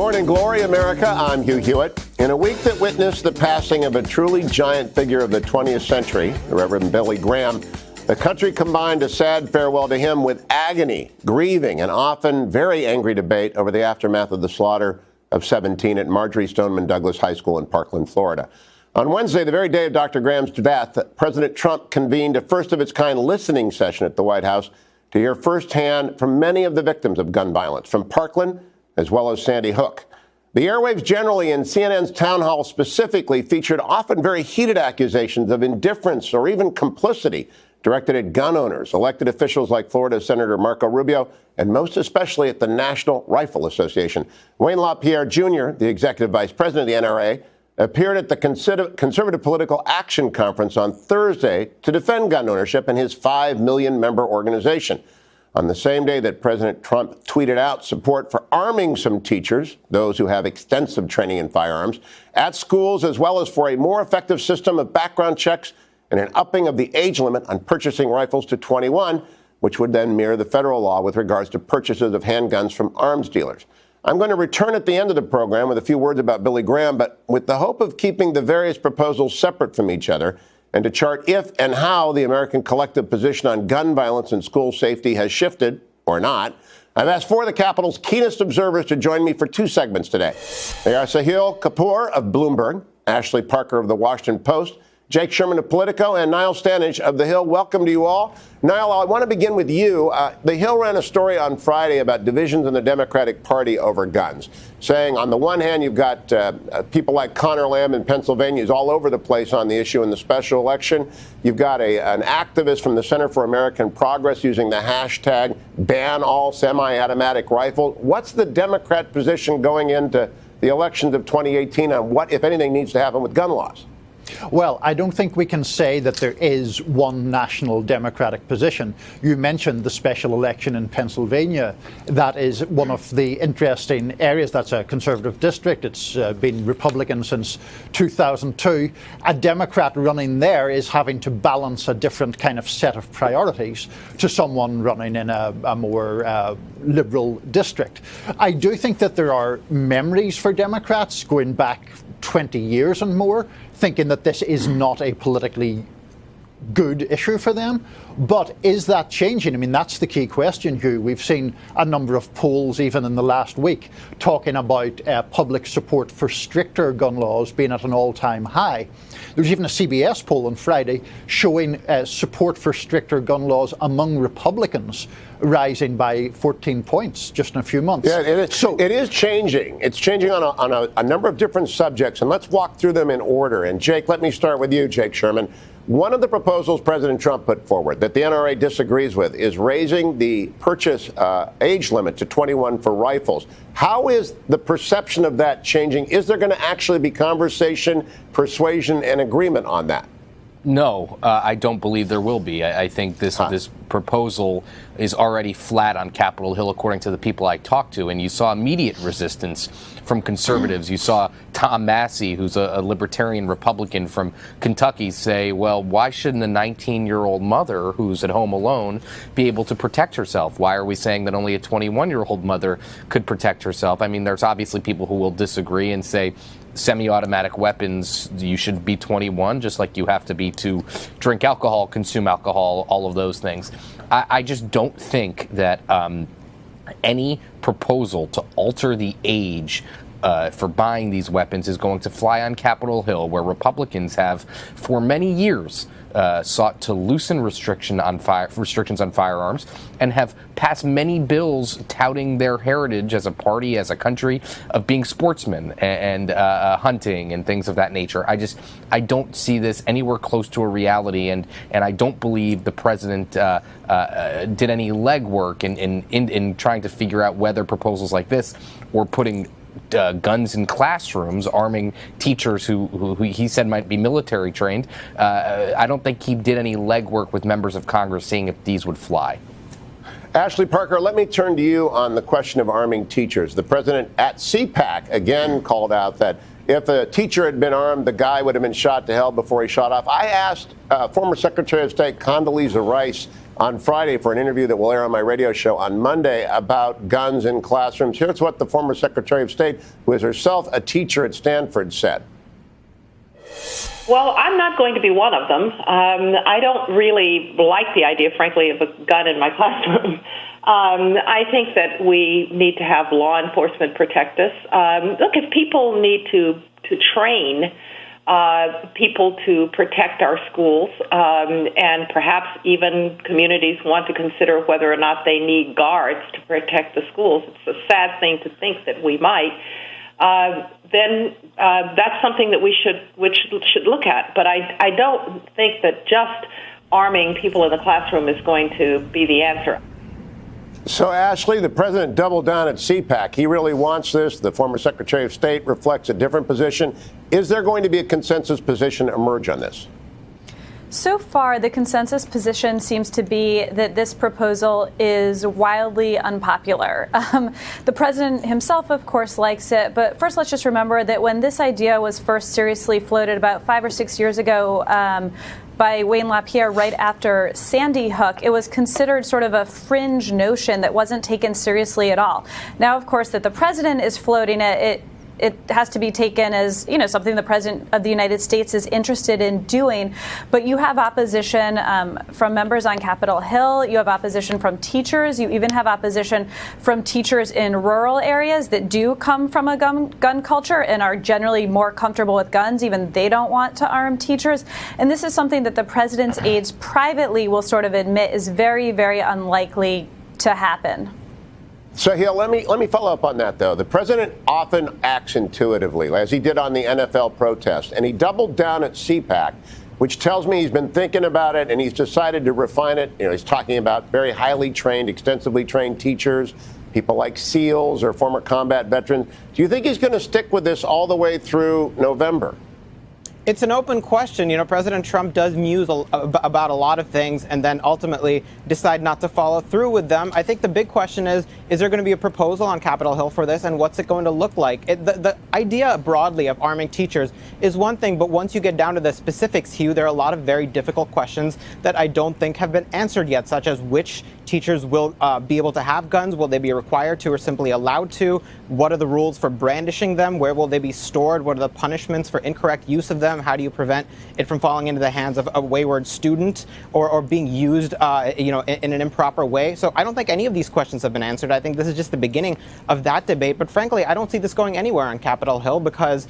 Morning glory, America. I'm Hugh Hewitt. In a week that witnessed the passing of a truly giant figure of the 20th century, the Reverend Billy Graham, the country combined a sad farewell to him with agony, grieving, and often very angry debate over the aftermath of the slaughter of 17 at Marjory Stoneman Douglas High School in Parkland, Florida. On Wednesday, the very day of Dr. Graham's death, President Trump convened a first-of-its-kind listening session at the White House to hear firsthand from many of the victims of gun violence, from Parkland as well as Sandy Hook. The airwaves generally and CNN's town hall specifically featured often very heated accusations of indifference or even complicity directed at gun owners, elected officials like Florida Senator Marco Rubio, and most especially at the National Rifle Association. Wayne LaPierre Jr., the executive vice president of the NRA, appeared at the Conservative Political Action Conference on Thursday to defend gun ownership in his 5 million member organization. On the same day that President Trump tweeted out support for arming some teachers, those who have extensive training in firearms, at schools, as well as for a more effective system of background checks and an upping of the age limit on purchasing rifles to 21, which would then mirror the federal law with regards to purchases of handguns from arms dealers. I'm going to return at the end of the program with a few words about Billy Graham, but with the hope of keeping the various proposals separate from each other and to chart if and how the American collective position on gun violence and school safety has shifted, or not, I've asked four of the Capitol's keenest observers to join me for two segments today. They are Sahil Kapur of Bloomberg, Ashley Parker of The Washington Post, Jake Sherman of Politico, and Niall Stanage of The Hill. Welcome to you all. Niall, I want to begin with you. The Hill ran a story on Friday about divisions in the Democratic Party over guns, saying on the one hand you've got people like Connor Lamb in Pennsylvania who's all over the place on the issue in the special election. You've got an activist from the Center for American Progress using the hashtag ban all semi-automatic rifles. What's the Democrat position going into the elections of 2018 on what, if anything, needs to happen with gun laws? Well, I don't think we can say that there is one national Democratic position. You mentioned the special election in Pennsylvania. That is one of the interesting areas. That's a conservative district. It's been Republican since 2002. A Democrat running there is having to balance a different kind of set of priorities to someone running in a more liberal district. I do think that there are memories for Democrats going back 20 years and more, thinking that this is not a politically good issue for them. But is that changing? I mean, that's the key question, Hugh. We've seen a number of polls, even in the last week, talking about public support for stricter gun laws being at an all-time high. There's even a CBS poll on Friday showing support for stricter gun laws among Republicans rising by 14 points just in a few months. Yeah, it is. So it is changing. It's changing on a number of different subjects, and let's walk through them in order. And Jake, let me start with you, Jake Sherman. One of the proposals President Trump put forward that the NRA disagrees with is raising the purchase age limit to 21 for rifles. How is the perception of that changing? Is there going to actually be conversation, persuasion, and agreement on that? No, I don't believe there will be. I think this proposal is already flat on Capitol Hill, according to the people I talked to. And you saw immediate resistance from conservatives. You saw Tom Massey, who's a libertarian Republican from Kentucky, say, well, why shouldn't a 19-year-old mother who's at home alone be able to protect herself? Why are we saying that only a 21-year-old mother could protect herself? I mean, there's obviously people who will disagree and say, semi-automatic weapons, you should be 21, just like you have to be to drink alcohol, consume alcohol, all of those things. I just don't think that any proposal to alter the age for buying these weapons is going to fly on Capitol Hill, where Republicans have, for many years, sought to loosen restrictions on firearms and have passed many bills touting their heritage as a party, as a country, of being sportsmen and hunting and things of that nature. I don't see this anywhere close to a reality, and I don't believe the president did any legwork in trying to figure out whether proposals like this were putting guns in classrooms, arming teachers who he said might be military trained. I don't think he did any legwork with members of Congress seeing if these would fly. Ashley Parker, let me turn to you on the question of arming teachers. The president at CPAC again called out that if a teacher had been armed, the guy would have been shot to hell before he shot off. I asked former Secretary of State Condoleezza Rice on Friday for an interview that will air on my radio show on Monday about guns in classrooms. Here's what the former Secretary of State, who is herself a teacher at Stanford, said. Well, I'm not going to be one of them. I don't really like the idea, frankly, of a gun in my classroom. I think that we need to have law enforcement protect us. Look, if people need to train people to protect our schools, and perhaps even communities want to consider whether or not they need guards to protect the schools, it's a sad thing to think that we might, then that's something that we should look at. But I don't think that just arming people in the classroom is going to be the answer. So, Ashley, the president doubled down at CPAC. He really wants this. The former Secretary of State reflects a different position. Is there going to be a consensus position emerge on this? So far, the consensus position seems to be that this proposal is wildly unpopular. The president himself, of course, likes it. But first, let's just remember that when this idea was first seriously floated about 5 or 6 years ago by Wayne LaPierre right after Sandy Hook, it was considered sort of a fringe notion that wasn't taken seriously at all. Now, of course, that the president is floating it, it has to be taken as, something the president of the United States is interested in doing. But you have opposition from members on Capitol Hill. You have opposition from teachers. You even have opposition from teachers in rural areas that do come from a gun culture and are generally more comfortable with guns. Even they don't want to arm teachers. And this is something that the president's aides privately will sort of admit is very, very unlikely to happen. Sahil, let me follow up on that, though. The president often acts intuitively, as he did on the NFL protest, and he doubled down at CPAC, which tells me he's been thinking about it and he's decided to refine it. He's talking about very highly trained, extensively trained teachers, people like SEALs or former combat veterans. Do you think he's going to stick with this all the way through November? It's an open question. President Trump does muse about a lot of things and then ultimately decide not to follow through with them. I think the big question is there going to be a proposal on Capitol Hill for this, and what's it going to look like? The idea broadly of arming teachers is one thing, but once you get down to the specifics, Hugh, there are a lot of very difficult questions that I don't think have been answered yet, such as which teachers will be able to have guns, will they be required to or simply allowed to? What are the rules for brandishing them? Where will they be stored? What are the punishments for incorrect use of them? How do you prevent it from falling into the hands of a wayward student or being used, in an improper way? So I don't think any of these questions have been answered. I think this is just the beginning of that debate. But frankly, I don't see this going anywhere on Capitol Hill because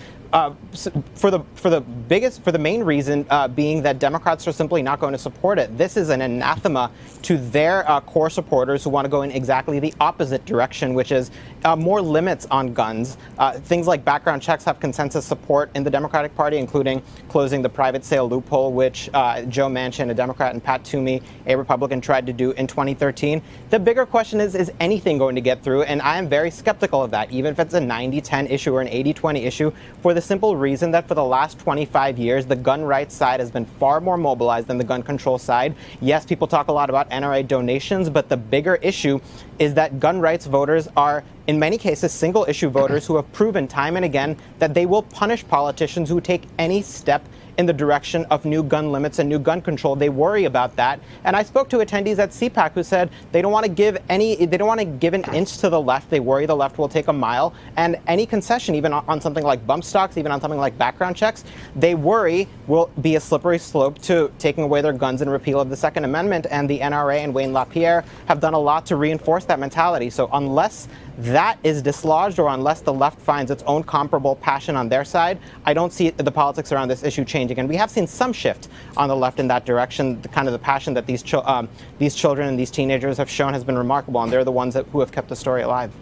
for the main reason being that Democrats are simply not going to support it. This is an anathema to their core supporters who want to go in exactly the opposite direction, which is more limits on guns. Things like background checks have consensus support in the Democratic Party, including closing the private sale loophole, which Joe Manchin, a Democrat, and Pat Toomey, a Republican, tried to do in 2013. The bigger question is anything going to get through? And I am very skeptical of that, even if it's a 90-10 issue or an 80-20 issue, for the simple reason that for the last 25 years, the gun rights side has been far more mobilized than the gun control side. Yes, people talk a lot about NRA donations, but the bigger issue is that gun rights voters are, in many cases, single-issue voters who have proven time and again that they will punish politicians who take any step in the direction of new gun limits and new gun control. They worry about that. And I spoke to attendees at CPAC who said they don't want to give an inch to the left. They worry the left will take a mile. And any concession, even on something like bump stocks, even on something like background checks, they worry will be a slippery slope to taking away their guns and repeal of the Second Amendment. And the NRA and Wayne LaPierre have done a lot to reinforce that mentality. So unless that is dislodged or unless the left finds its own comparable passion on their side, I don't see the politics around this issue changing. And we have seen some shift on the left in that direction. The kind of the passion that these children and these teenagers have shown has been remarkable, and they're the ones who have kept the story alive.